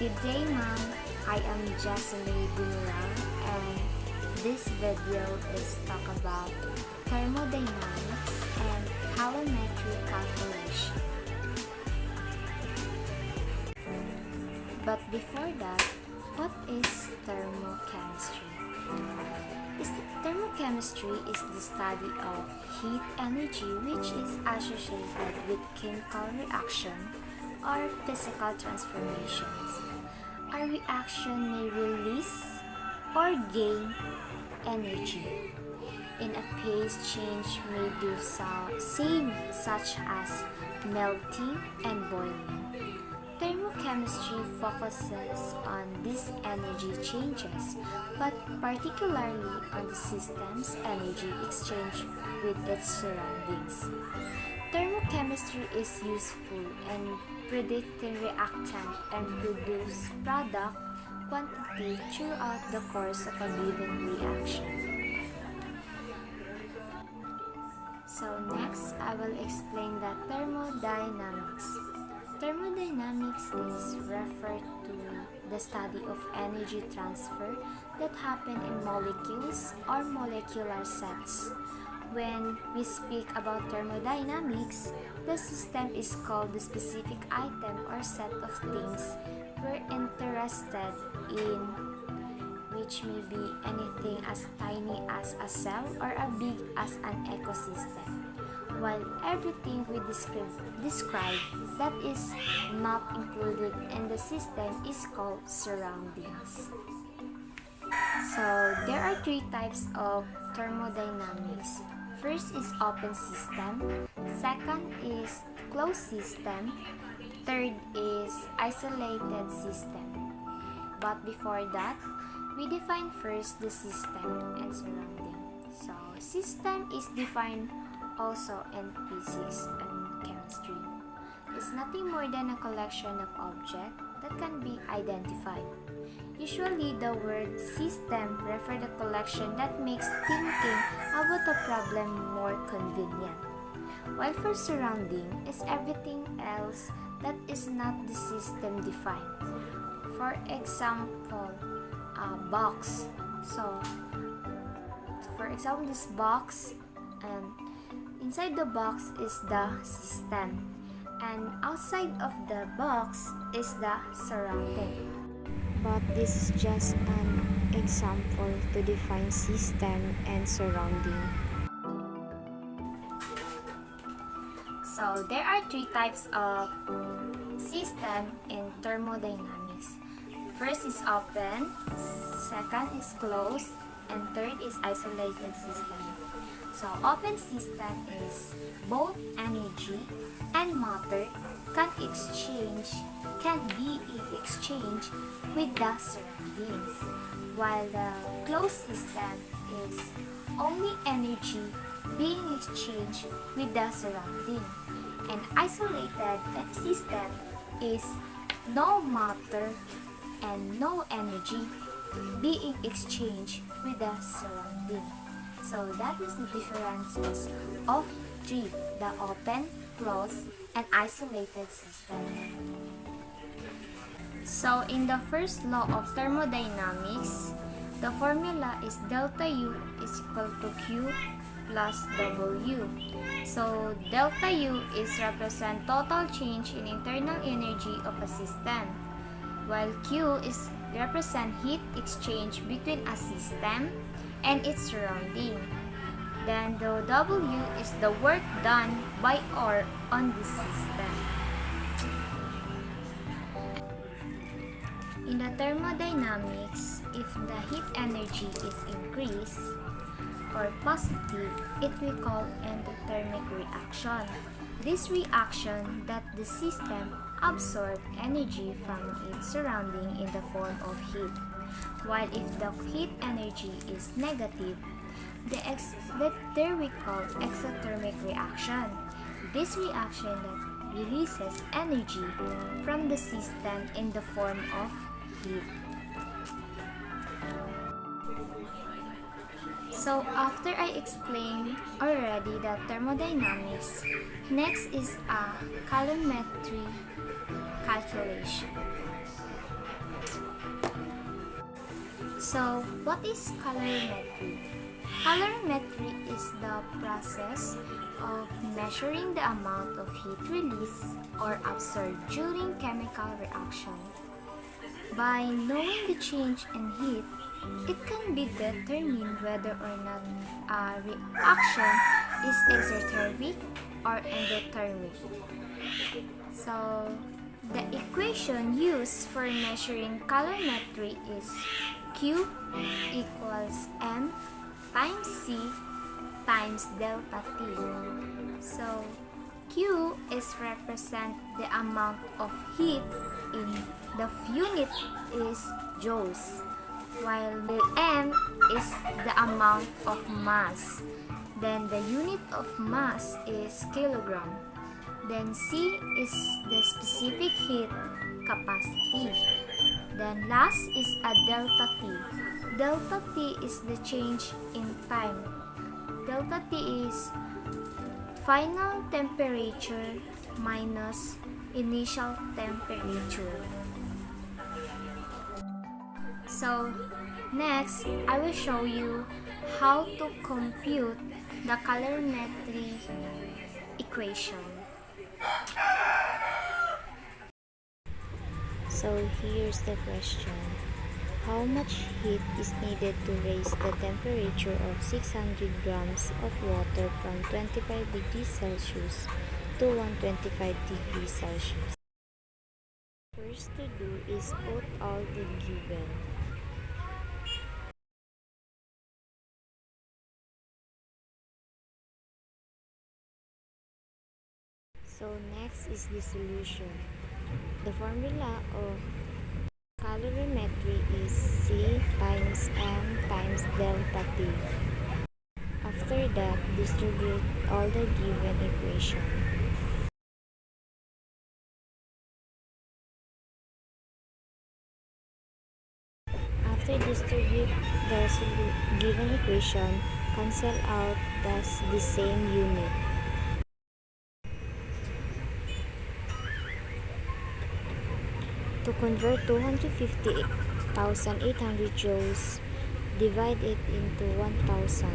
Good day, Mom. I am Jessamine Buniral, and this video is talk about thermodynamics and calorimetry calculation. But before that, what is thermochemistry? Thermochemistry is the study of heat energy which is associated with chemical reaction or physical transformations. A reaction may release or gain energy. In a phase change may do same such as melting and boiling. Thermochemistry focuses on these energy changes, but particularly on the system's energy exchange with its surroundings. Thermochemistry is useful in predicting reactant and produce product quantity throughout the course of a given reaction. So next, I will explain the thermodynamics. Thermodynamics is referred to the study of energy transfer that happen in molecules or molecular sets. When we speak about thermodynamics, the system is called the specific item or set of things we're interested in, which may be anything as tiny as a cell or as big as an ecosystem, while everything we describe that is not included in the system is called surroundings. So there are three types of thermodynamics. First is open system, second is closed system, third is isolated system. But before that, we define first the system and surrounding. So system is defined also in physics and chemistry. It's nothing more than a collection of objects that can be identified. Usually, the word system refers to a collection that makes thinking about a problem more convenient. While for surrounding is everything else that is not the system defined. For example, a box. So, for example, this box, and inside the box is the system, and outside of the box is the surrounding. But this is just an example to define system and surrounding. So there are three types of system in thermodynamics. First is open, second is closed, and third is isolated system. So open system is both energy and matter can be exchanged with the surroundings, while the closed system is only energy being exchanged with the surrounding. An isolated system is no matter and no energy being exchanged with the surrounding. So that is the differences of three: the open, closed, and isolated system. So in the first law of thermodynamics, the formula is delta U is equal to Q plus W. So delta U is represent total change in internal energy of a system, while Q is represent heat exchange between a system and its surrounding. Then the W is the work done by or on the system. In the thermodynamics, if the heat energy is increased or positive, it we call endothermic reaction. This reaction that the system absorbs energy from its surrounding in the form of heat. While if the heat energy is negative, there we call exothermic reaction. This reaction that releases energy from the system in the form of heat. So after I explained already the thermodynamics, next is a calorimetry calculation. So what is calorimetry? Calorimetry is the process of measuring the amount of heat released or absorbed during chemical reaction. By knowing the change in heat, it can be determined whether or not a reaction is exothermic or endothermic. So, the equation used for measuring calorimetry is Q equals M times C times delta T. So, Q is represent the amount of heat in the unit is joules, while the M is the amount of mass. Then the unit of mass is kilogram. Then C is the specific heat capacity. Then last is a delta T. Delta T is the change in time. Delta T is final temperature minus initial temperature. So next, I will show you how to compute the calorimetry equation. So here's the question. How much heat is needed to raise the temperature of 600 grams of water from 25 degrees Celsius to 125 degrees Celsius? First to do is put all the given. So next is the solution. The formula of calorimetry is C times M times delta T. After that, distribute all the given equation. After distribute the given equation, cancel out the same unit. To convert 250,800 joules, divide it into 1,000.